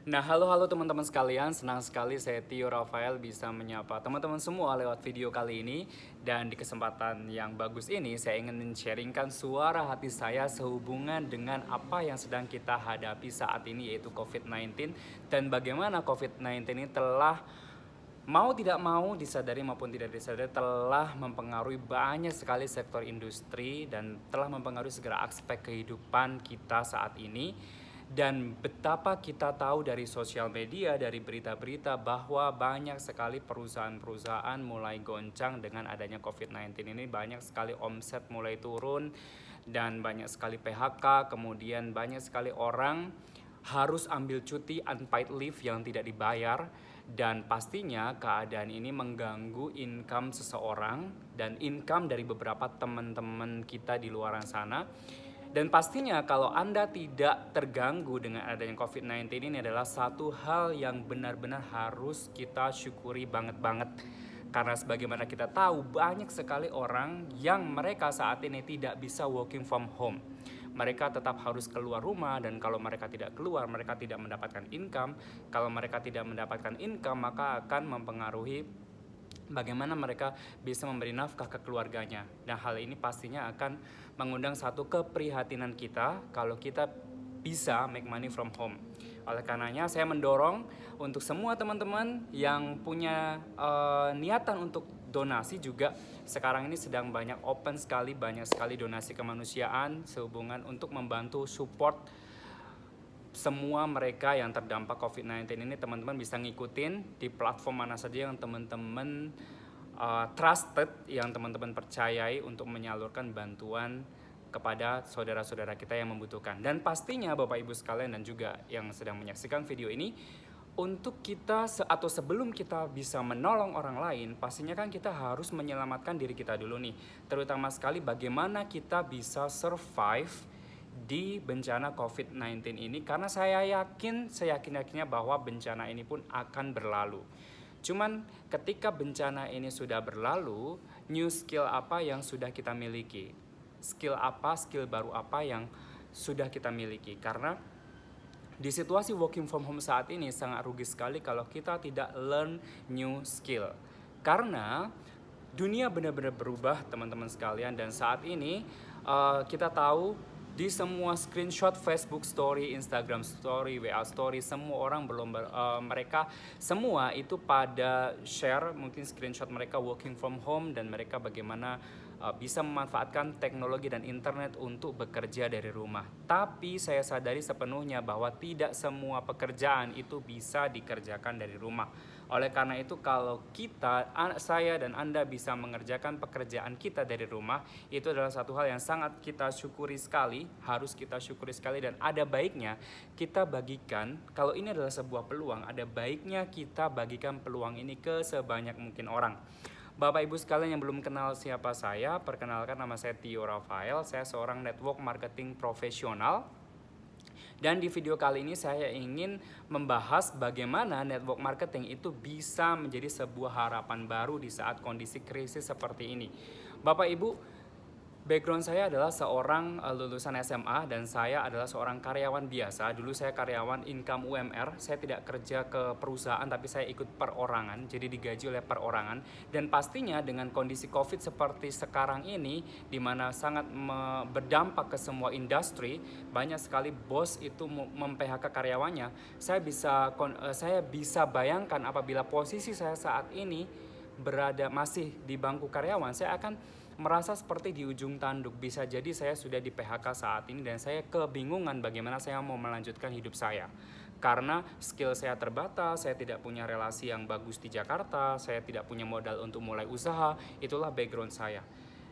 Nah, halo teman-teman sekalian, senang sekali saya Tio Rafael bisa menyapa teman-teman semua lewat video kali ini. Dan di kesempatan yang bagus ini, saya ingin men-sharingkan suara hati saya sehubungan dengan apa yang sedang kita hadapi saat ini, yaitu COVID-19. Dan bagaimana COVID-19 ini telah mau tidak mau disadari maupun tidak disadari telah mempengaruhi banyak sekali sektor industri dan telah mempengaruhi segala aspek kehidupan kita saat ini. Dan betapa kita tahu dari sosial media, dari berita-berita bahwa banyak sekali perusahaan-perusahaan mulai goncang dengan adanya COVID-19 ini. Banyak sekali omset mulai turun dan banyak sekali PHK, kemudian banyak sekali orang harus ambil cuti unpaid leave yang tidak dibayar. Dan pastinya keadaan ini mengganggu income seseorang dan income dari beberapa teman-teman kita di luar sana. Dan pastinya kalau Anda tidak terganggu dengan adanya COVID-19 ini adalah satu hal yang benar-benar harus kita syukuri banget-banget. Karena sebagaimana kita tahu banyak sekali orang yang mereka saat ini tidak bisa working from home. Mereka tetap harus keluar rumah dan kalau mereka tidak keluar mereka tidak mendapatkan income. Kalau mereka tidak mendapatkan income maka akan mempengaruhi bagaimana mereka bisa memberi nafkah ke keluarganya. Nah, hal ini pastinya akan mengundang satu keprihatinan kita kalau kita bisa make money from home. Oleh karenanya saya mendorong untuk semua teman-teman yang punya niatan untuk donasi juga sekarang ini sedang banyak sekali donasi kemanusiaan sehubungan untuk membantu support semua mereka yang terdampak COVID-19 ini. Teman-teman bisa ngikutin di platform mana saja yang teman-teman trusted, yang teman-teman percayai untuk menyalurkan bantuan kepada saudara-saudara kita yang membutuhkan. Dan pastinya Bapak Ibu sekalian dan juga yang sedang menyaksikan video ini, untuk kita atau sebelum kita bisa menolong orang lain, pastinya kan kita harus menyelamatkan diri kita dulu nih. Terutama sekali bagaimana kita bisa survive di bencana COVID-19 ini, karena saya yakin-yakinnya bahwa bencana ini pun akan berlalu. Cuman ketika bencana ini sudah berlalu, new skill apa yang sudah kita miliki? Skill baru apa yang sudah kita miliki? Karena di situasi working from home saat ini sangat rugi sekali kalau kita tidak learn new skill. Karena dunia benar-benar berubah teman-teman sekalian, dan saat ini kita tahu di semua screenshot Facebook Story, Instagram Story, WA Story, semua orang mereka semua itu pada share mungkin screenshot mereka working from home dan mereka bagaimana bisa memanfaatkan teknologi dan internet untuk bekerja dari rumah. Tapi saya sadari sepenuhnya bahwa tidak semua pekerjaan itu bisa dikerjakan dari rumah. Oleh karena itu kalau saya dan Anda bisa mengerjakan pekerjaan kita dari rumah, itu adalah satu hal yang sangat kita syukuri sekali, harus kita syukuri sekali. Dan ada baiknya kita bagikan, kalau ini adalah sebuah peluang, ada baiknya kita bagikan peluang ini ke sebanyak mungkin orang. Bapak Ibu sekalian yang belum kenal siapa saya, perkenalkan nama saya Tio Rafael, saya seorang network marketing profesional. Dan di video kali ini saya ingin membahas bagaimana network marketing itu bisa menjadi sebuah harapan baru di saat kondisi krisis seperti ini. Bapak Ibu, background saya adalah seorang lulusan SMA dan saya adalah seorang karyawan biasa. Dulu saya karyawan income UMR, saya tidak kerja ke perusahaan tapi saya ikut perorangan, jadi digaji oleh perorangan. Dan pastinya dengan kondisi COVID seperti sekarang ini, di mana sangat berdampak ke semua industri, banyak sekali bos itu mem-PHK karyawannya. Saya bisa bayangkan apabila posisi saya saat ini berada masih di bangku karyawan, saya akan merasa seperti di ujung tanduk. Bisa jadi saya sudah di PHK saat ini dan saya kebingungan bagaimana saya mau melanjutkan hidup saya. Karena skill saya terbatas, saya tidak punya relasi yang bagus di Jakarta, saya tidak punya modal untuk mulai usaha, itulah background saya.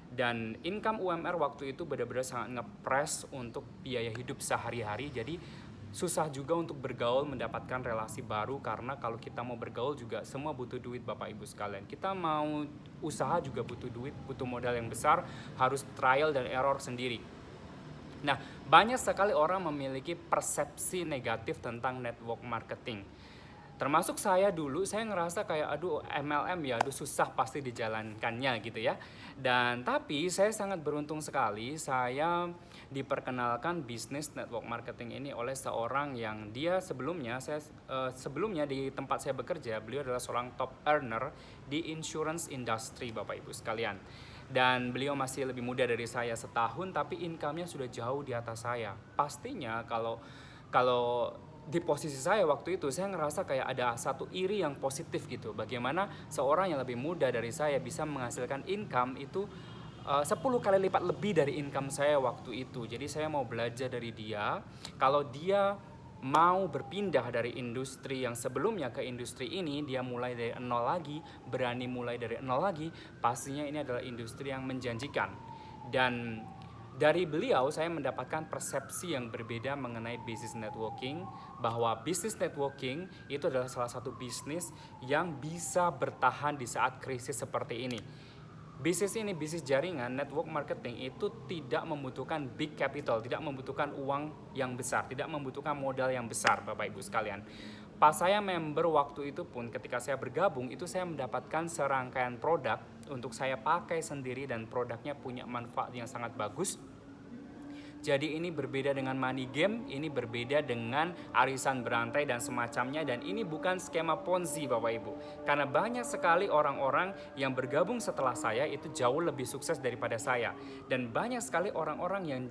Dan income UMR waktu itu benar-benar sangat ngepres untuk biaya hidup sehari-hari, jadi susah juga untuk bergaul, mendapatkan relasi baru, karena kalau kita mau bergaul juga semua butuh duit Bapak Ibu sekalian. Kita mau usaha juga butuh duit, butuh modal yang besar, harus trial dan error sendiri. Nah, banyak sekali orang memiliki persepsi negatif tentang network marketing. Termasuk saya dulu, saya ngerasa kayak aduh MLM ya, aduh susah pasti dijalankannya gitu ya. Dan tapi saya sangat beruntung sekali, saya diperkenalkan bisnis network marketing ini oleh seorang yang dia sebelumnya di tempat saya bekerja, beliau adalah seorang top earner di insurance industry, Bapak Ibu sekalian. Dan beliau masih lebih muda dari saya setahun, tapi income-nya sudah jauh di atas saya. Pastinya kalau di posisi saya waktu itu, saya ngerasa kayak ada satu iri yang positif gitu. Bagaimana seorang yang lebih muda dari saya bisa menghasilkan income itu 10 kali lipat lebih dari income saya waktu itu. Jadi saya mau belajar dari dia. Kalau dia mau berpindah dari industri yang sebelumnya ke industri ini, dia mulai dari nol lagi, berani mulai dari nol lagi, pastinya ini adalah industri yang menjanjikan. Dan dari beliau saya mendapatkan persepsi yang berbeda mengenai business networking, bahwa business networking itu adalah salah satu bisnis yang bisa bertahan di saat krisis seperti ini. Bisnis jaringan, network marketing itu tidak membutuhkan big capital, tidak membutuhkan uang yang besar, tidak membutuhkan modal yang besar, Bapak Ibu sekalian. Pas saya member waktu itu pun, ketika saya bergabung, itu saya mendapatkan serangkaian produk untuk saya pakai sendiri dan produknya punya manfaat yang sangat bagus. Jadi ini berbeda dengan money game, ini berbeda dengan arisan berantai dan semacamnya, dan ini bukan skema Ponzi, Bapak Ibu. Karena banyak sekali orang-orang yang bergabung setelah saya itu jauh lebih sukses daripada saya. Dan banyak sekali orang-orang yang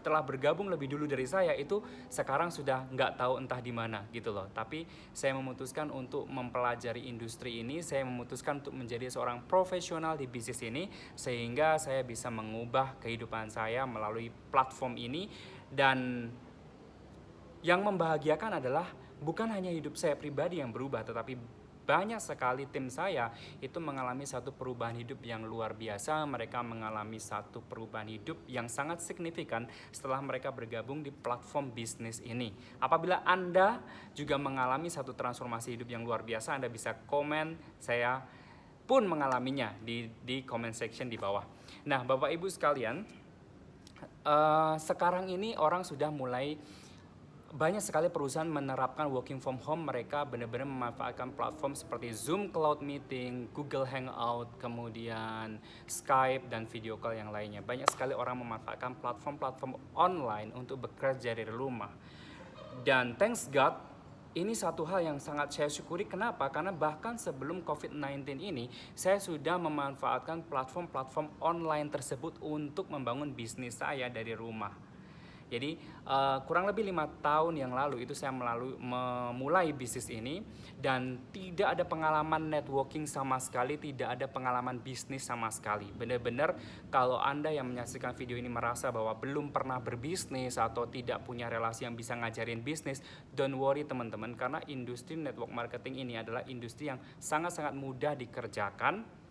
telah bergabung lebih dulu dari saya itu sekarang sudah nggak tahu entah di mana gitu loh. Tapi saya memutuskan untuk mempelajari industri ini, saya memutuskan untuk menjadi seorang profesional di bisnis ini, sehingga saya bisa mengubah kehidupan saya melalui platform ini. Dan yang membahagiakan adalah bukan hanya hidup saya pribadi yang berubah, tetapi banyak sekali tim saya itu mengalami satu perubahan hidup yang luar biasa. Mereka mengalami satu perubahan hidup yang sangat signifikan setelah mereka bergabung di platform bisnis ini. Apabila Anda juga mengalami satu transformasi hidup yang luar biasa, Anda bisa komen, saya pun mengalaminya di comment section di bawah. Nah, Bapak Ibu sekalian, sekarang ini orang sudah mulai banyak sekali perusahaan menerapkan working from home. Mereka benar-benar memanfaatkan platform seperti Zoom Cloud Meeting, Google Hangout, kemudian Skype, dan video call yang lainnya. Banyak sekali orang memanfaatkan platform-platform online untuk bekerja dari rumah. Dan thanks God, ini satu hal yang sangat saya syukuri. Kenapa? Karena bahkan sebelum COVID-19 ini, saya sudah memanfaatkan platform-platform online tersebut untuk membangun bisnis saya dari rumah. Jadi kurang lebih 5 tahun yang lalu itu saya memulai bisnis ini, dan tidak ada pengalaman networking sama sekali, tidak ada pengalaman bisnis sama sekali. Benar-benar kalau Anda yang menyaksikan video ini merasa bahwa belum pernah berbisnis atau tidak punya relasi yang bisa ngajarin bisnis, don't worry teman-teman, karena industri network marketing ini adalah industri yang sangat-sangat mudah dikerjakan.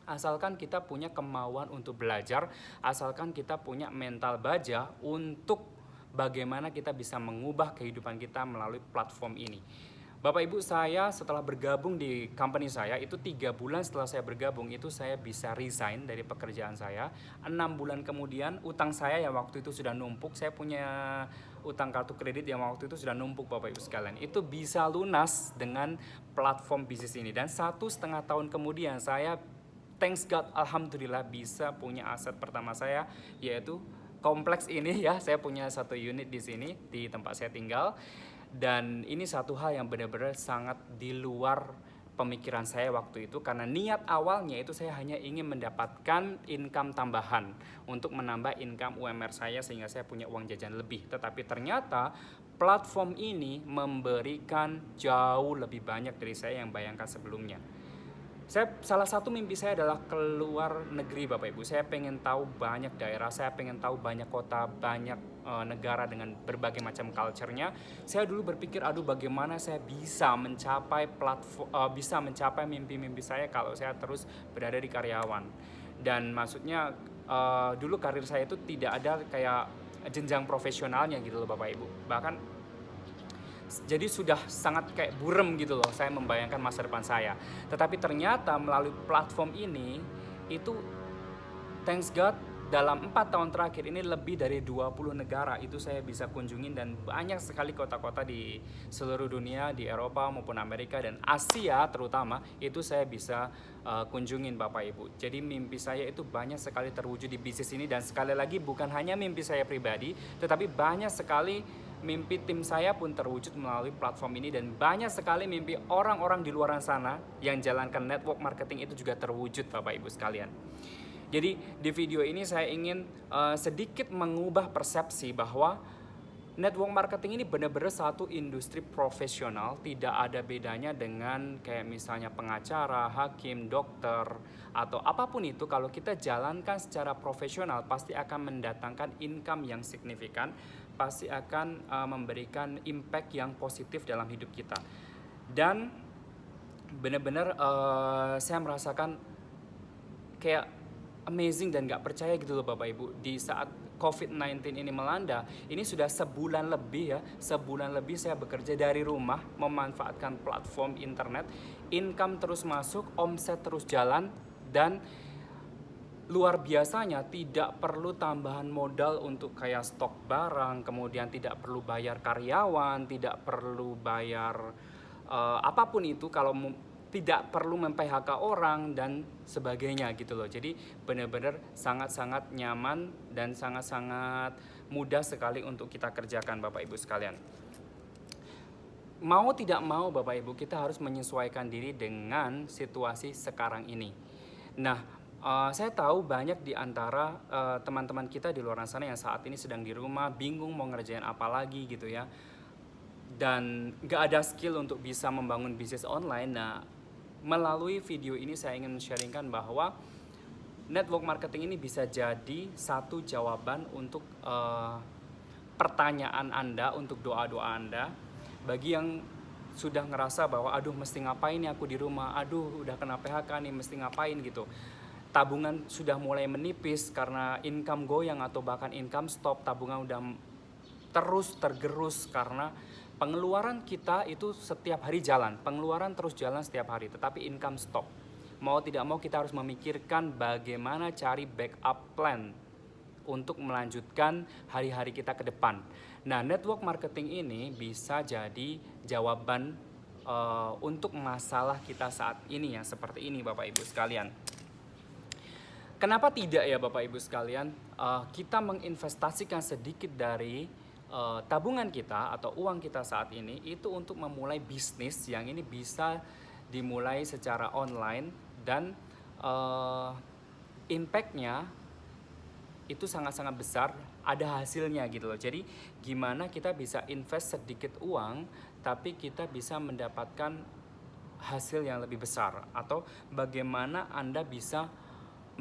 Asalkan kita punya kemauan untuk belajar, asalkan kita punya mental baja untuk bagaimana kita bisa mengubah kehidupan kita melalui platform ini. Bapak Ibu, saya setelah bergabung di company saya, itu 3 bulan setelah saya bergabung, itu saya bisa resign dari pekerjaan saya. 6 bulan kemudian, utang saya yang waktu itu sudah numpuk, saya punya utang kartu kredit yang waktu itu sudah numpuk, Bapak Ibu sekalian, itu bisa lunas dengan platform bisnis ini. Dan 1,5 tahun kemudian saya thanks God, alhamdulillah bisa punya aset pertama saya, yaitu kompleks ini ya. Saya punya satu unit di sini di tempat saya tinggal, dan ini satu hal yang benar-benar sangat di luar pemikiran saya waktu itu, karena niat awalnya itu saya hanya ingin mendapatkan income tambahan untuk menambah income UMR saya sehingga saya punya uang jajan lebih. Tetapi ternyata platform ini memberikan jauh lebih banyak dari saya yang bayangkan sebelumnya. Salah satu mimpi saya adalah keluar negeri, Bapak Ibu. Saya pengen tahu banyak daerah, saya pengen tahu banyak kota, banyak negara dengan berbagai macam culture-nya. Saya dulu berpikir, aduh bagaimana saya bisa mencapai mimpi-mimpi saya kalau saya terus berada di karyawan. Dan maksudnya dulu karir saya itu tidak ada kayak jenjang profesionalnya gitu loh, Bapak Ibu. Bahkan jadi sudah sangat kayak burem gitu loh saya membayangkan masa depan saya. Tetapi ternyata melalui platform ini itu thanks God dalam 4 tahun terakhir ini lebih dari 20 negara itu saya bisa kunjungin, dan banyak sekali kota-kota di seluruh dunia, di Eropa maupun Amerika dan Asia terutama, itu saya bisa kunjungin Bapak Ibu. Jadi mimpi saya itu banyak sekali terwujud di bisnis ini, dan sekali lagi bukan hanya mimpi saya pribadi, tetapi banyak sekali mimpi tim saya pun terwujud melalui platform ini, dan banyak sekali mimpi orang-orang di luar sana yang jalankan network marketing itu juga terwujud Bapak Ibu sekalian. Jadi di video ini saya ingin sedikit mengubah persepsi bahwa network marketing ini benar-benar satu industri profesional, tidak ada bedanya dengan kayak misalnya pengacara, hakim, dokter, atau apapun itu. Kalau kita jalankan secara profesional pasti akan mendatangkan income yang signifikan, pasti akan memberikan impact yang positif dalam hidup kita. Dan benar-benar saya merasakan kayak amazing dan gak percaya gitu loh Bapak Ibu. Di saat COVID-19 ini melanda, ini sudah sebulan lebih saya bekerja dari rumah, memanfaatkan platform internet, income terus masuk, omset terus jalan, dan luar biasanya tidak perlu tambahan modal untuk kayak stok barang, kemudian tidak perlu bayar karyawan, tidak perlu bayar apapun itu, kalau tidak perlu mem-PHK orang dan sebagainya gitu loh. Jadi benar-benar sangat-sangat nyaman dan sangat-sangat mudah sekali untuk kita kerjakan Bapak Ibu sekalian. Mau tidak mau Bapak Ibu, kita harus menyesuaikan diri dengan situasi sekarang ini. Nah, saya tahu banyak di antara teman-teman kita di luar sana yang saat ini sedang di rumah, bingung mau ngerjain apa lagi gitu ya, dan gak ada skill untuk bisa membangun bisnis online. Nah, melalui video ini saya ingin sharingkan bahwa network marketing ini bisa jadi satu jawaban untuk pertanyaan Anda, untuk doa-doa Anda. Bagi yang sudah ngerasa bahwa aduh mesti ngapain nih aku di rumah, aduh udah kena PHK nih mesti ngapain gitu, tabungan sudah mulai menipis karena income goyang atau bahkan income stop, tabungan udah terus tergerus karena pengeluaran kita itu setiap hari jalan, pengeluaran terus jalan setiap hari, tetapi income stop. Mau tidak mau kita harus memikirkan bagaimana cari backup plan untuk melanjutkan hari-hari kita ke depan. Nah, network marketing ini bisa jadi jawaban untuk masalah kita saat ini ya, seperti ini Bapak Ibu sekalian. Kenapa tidak ya Bapak Ibu sekalian, kita menginvestasikan sedikit dari tabungan kita atau uang kita saat ini itu untuk memulai bisnis yang ini bisa dimulai secara online, dan impact-nya itu sangat-sangat besar, ada hasilnya gitu loh. Jadi gimana kita bisa invest sedikit uang tapi kita bisa mendapatkan hasil yang lebih besar, atau bagaimana Anda bisa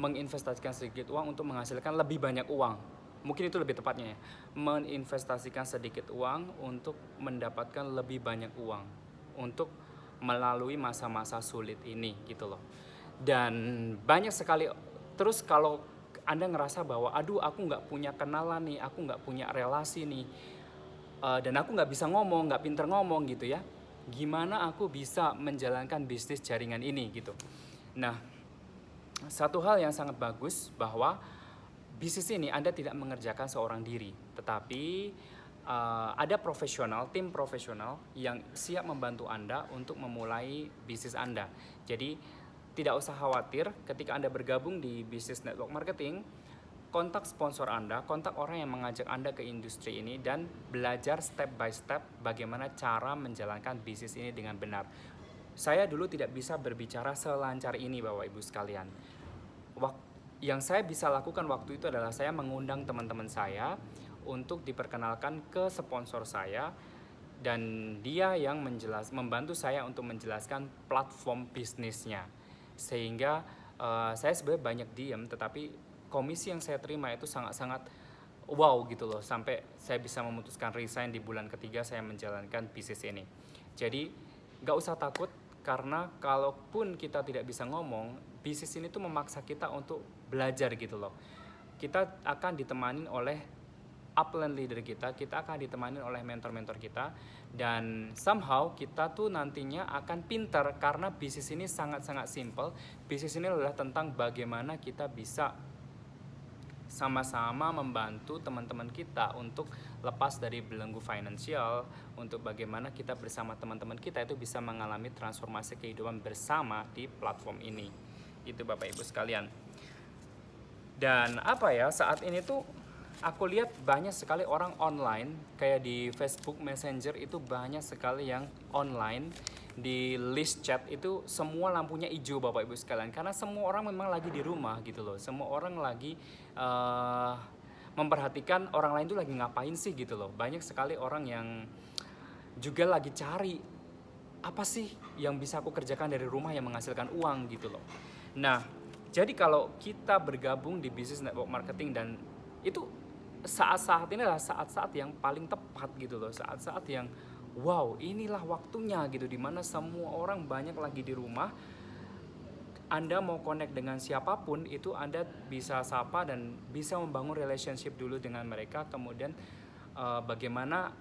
menginvestasikan sedikit uang untuk menghasilkan lebih banyak uang. Mungkin itu lebih tepatnya ya, menginvestasikan sedikit uang untuk mendapatkan lebih banyak uang untuk melalui masa-masa sulit ini gitu loh. Dan banyak sekali, terus kalau Anda ngerasa bahwa aduh aku nggak punya kenalan nih, aku nggak punya relasi nih, dan aku nggak bisa ngomong, nggak pinter ngomong gitu ya, gimana aku bisa menjalankan bisnis jaringan ini gitu. Nah, satu hal yang sangat bagus bahwa bisnis ini Anda tidak mengerjakan seorang diri, tetapi ada profesional, tim profesional yang siap membantu Anda untuk memulai bisnis Anda. Jadi tidak usah khawatir ketika Anda bergabung di bisnis network marketing, kontak sponsor Anda, kontak orang yang mengajak Anda ke industri ini, dan belajar step by step bagaimana cara menjalankan bisnis ini dengan benar. Saya dulu tidak bisa berbicara selancar ini Bapak Ibu sekalian. Yang saya bisa lakukan waktu itu adalah saya mengundang teman-teman saya untuk diperkenalkan ke sponsor saya, dan dia yang membantu saya untuk menjelaskan platform bisnisnya. Sehingga saya sebenarnya banyak diam, tetapi komisi yang saya terima itu sangat-sangat wow gitu loh, sampai saya bisa memutuskan resign di bulan ketiga saya menjalankan bisnis ini. Jadi gak usah takut, karena kalaupun kita tidak bisa ngomong, bisnis ini tuh memaksa kita untuk belajar gitu loh. Kita akan ditemani oleh upline leader kita akan ditemani oleh mentor-mentor kita, dan somehow kita tuh nantinya akan pintar, karena bisnis ini sangat-sangat simple. Bisnis ini adalah tentang bagaimana kita bisa sama-sama membantu teman-teman kita untuk lepas dari belenggu finansial, untuk bagaimana kita bersama teman-teman kita itu bisa mengalami transformasi kehidupan bersama di platform ini. Itu Bapak Ibu sekalian. Dan apa ya, saat ini tuh aku lihat banyak sekali orang online, kayak di Facebook Messenger itu banyak sekali yang online. Di list chat itu semua lampunya hijau Bapak Ibu sekalian, karena semua orang memang lagi di rumah gitu loh. Semua orang lagi memperhatikan orang lain tuh lagi ngapain sih gitu loh. Banyak sekali orang yang juga lagi cari apa sih yang bisa aku kerjakan dari rumah yang menghasilkan uang gitu loh. Nah, jadi kalau kita bergabung di bisnis network marketing, dan itu saat-saat ini adalah saat-saat yang paling tepat gitu loh, saat-saat yang wow, inilah waktunya gitu, dimana semua orang banyak lagi di rumah. Anda mau connect dengan siapapun itu Anda bisa sapa dan bisa membangun relationship dulu dengan mereka. Kemudian bagaimana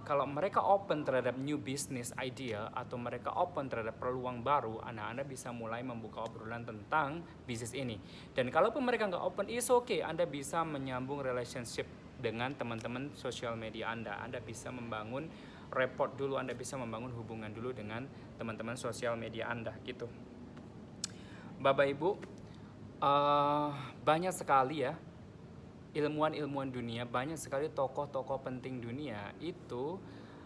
kalau mereka open terhadap new business idea atau mereka open terhadap peluang baru, Anda bisa mulai membuka obrolan tentang bisnis ini. Dan kalaupun mereka nggak open, it's okay. Anda bisa menyambung relationship dengan teman-teman sosial media Anda. Anda bisa membangun report dulu, Anda bisa membangun hubungan dulu dengan teman-teman sosial media Anda gitu. Bapak Ibu, banyak sekali ya ilmuwan-ilmuwan dunia, banyak sekali tokoh-tokoh penting dunia itu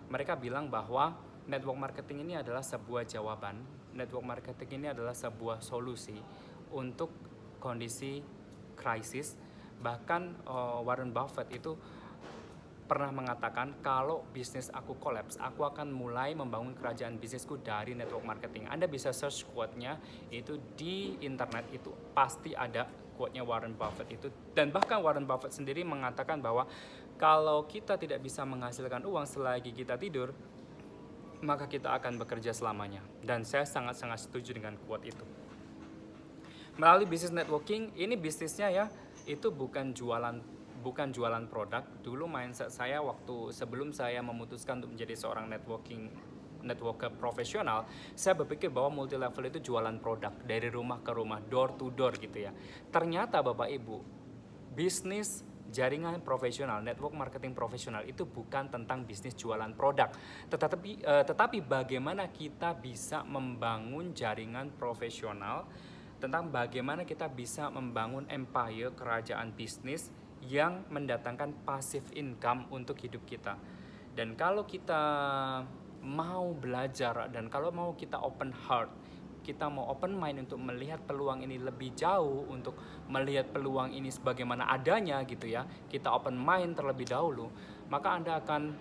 mereka bilang bahwa network marketing ini adalah sebuah jawaban, network marketing ini adalah sebuah solusi untuk kondisi krisis. Bahkan Warren Buffett itu pernah mengatakan, kalau bisnis aku collapse, aku akan mulai membangun kerajaan bisnisku dari network marketing. Anda bisa search quote-nya itu di internet, itu pasti ada quote-nya Warren Buffett itu. Dan bahkan Warren Buffett sendiri mengatakan bahwa kalau kita tidak bisa menghasilkan uang selagi kita tidur, maka kita akan bekerja selamanya. Dan saya sangat-sangat setuju dengan quote itu. Melalui bisnis networking, ini bisnisnya ya, itu bukan jualan produk. Dulu mindset saya waktu sebelum saya memutuskan untuk menjadi seorang networker profesional, saya berpikir bahwa multi level itu jualan produk dari rumah ke rumah, door to door gitu ya. Ternyata Bapak Ibu, bisnis jaringan profesional, network marketing profesional itu bukan tentang bisnis jualan produk, tetapi bagaimana kita bisa membangun jaringan profesional, tentang bagaimana kita bisa membangun empire, kerajaan bisnis yang mendatangkan passive income untuk hidup kita. Dan kalau kita mau belajar dan kalau mau kita open heart, kita mau open mind untuk melihat peluang ini lebih jauh, untuk melihat peluang ini sebagaimana adanya gitu ya, kita open mind terlebih dahulu, maka Anda akan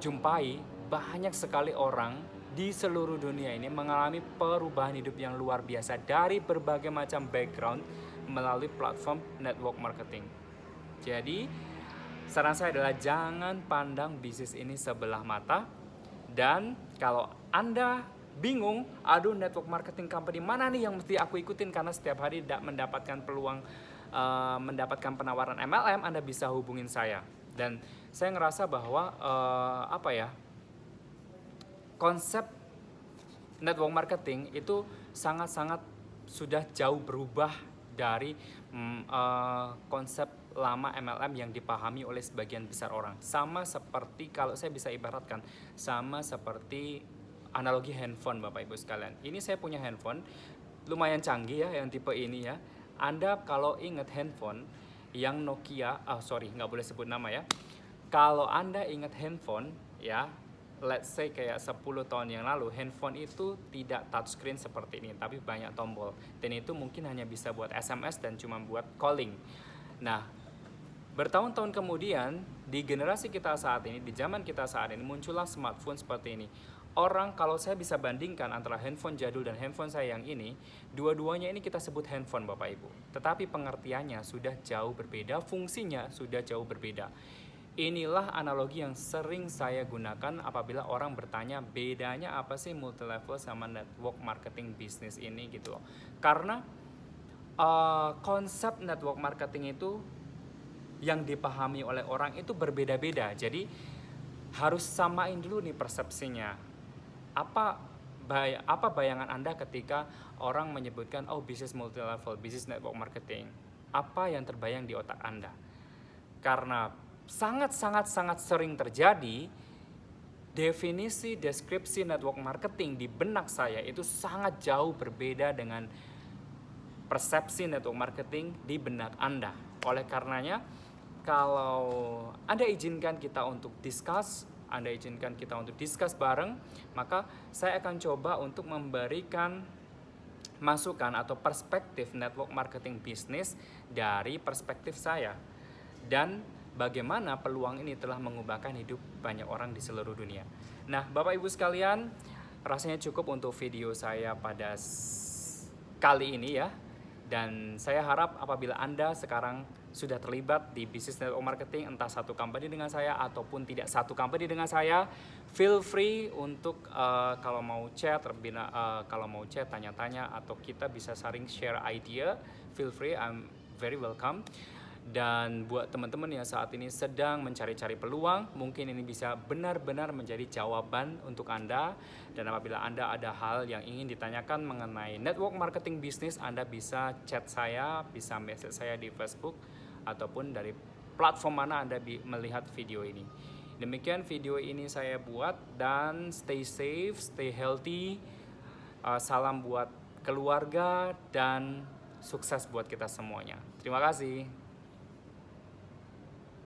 jumpai banyak sekali orang di seluruh dunia ini mengalami perubahan hidup yang luar biasa dari berbagai macam background melalui platform network marketing. Jadi saran saya adalah jangan pandang bisnis ini sebelah mata. Dan kalau Anda bingung, aduh network marketing company mana nih yang mesti aku ikutin karena setiap hari tidak mendapatkan peluang mendapatkan penawaran MLM, Anda bisa hubungin saya. Dan saya ngerasa bahwa konsep network marketing itu sangat-sangat sudah jauh berubah dari konsep lama MLM yang dipahami oleh sebagian besar orang. Sama seperti, kalau saya bisa ibaratkan, sama seperti analogi handphone Bapak Ibu sekalian. Ini saya punya handphone lumayan canggih ya, yang tipe ini ya. Anda kalau ingat handphone yang Nokia, nggak boleh sebut nama ya. Kalau Anda ingat handphone ya, let's say kayak 10 tahun yang lalu, handphone itu tidak touchscreen seperti ini, tapi banyak tombol. Dan itu mungkin hanya bisa buat SMS dan cuma buat calling. Nah, bertahun-tahun kemudian, di generasi kita saat ini, di zaman kita saat ini, muncullah smartphone seperti ini. Orang, kalau saya bisa bandingkan antara handphone jadul dan handphone saya yang ini, dua-duanya ini kita sebut handphone Bapak Ibu. Tetapi pengertiannya sudah jauh berbeda, fungsinya sudah jauh berbeda. Inilah analogi yang sering saya gunakan apabila orang bertanya bedanya apa sih multi level sama network marketing bisnis ini gitu loh. Karena konsep network marketing itu yang dipahami oleh orang itu berbeda-beda. Jadi harus samain dulu nih persepsinya. Apa bayangan Anda ketika orang menyebutkan bisnis multi level, bisnis network marketing? apa yang terbayang di otak Anda. Karena sangat sering terjadi definisi deskripsi network marketing di benak saya itu sangat jauh berbeda dengan persepsi network marketing di benak Anda. Oleh karenanya, kalau Anda izinkan kita untuk discuss bareng, maka saya akan coba untuk memberikan masukan atau perspektif network marketing bisnis dari perspektif saya, dan bagaimana peluang ini telah mengubahkan hidup banyak orang di seluruh dunia. Nah, Bapak Ibu sekalian, rasanya cukup untuk video saya pada kali ini ya. Dan saya harap apabila Anda sekarang sudah terlibat di bisnis network marketing, entah satu company dengan saya ataupun tidak satu company dengan saya, feel free untuk kalau mau chat, tanya-tanya, atau kita bisa saling share idea, feel free, I'm very welcome. Dan buat teman-teman yang saat ini sedang mencari-cari peluang, mungkin ini bisa benar-benar menjadi jawaban untuk Anda. Dan apabila Anda ada hal yang ingin ditanyakan mengenai network marketing bisnis, Anda bisa chat saya, bisa message saya di Facebook, ataupun dari platform mana Anda melihat video ini. Demikian video ini saya buat, dan stay safe, stay healthy. Salam buat keluarga dan sukses buat kita semuanya. Terima kasih.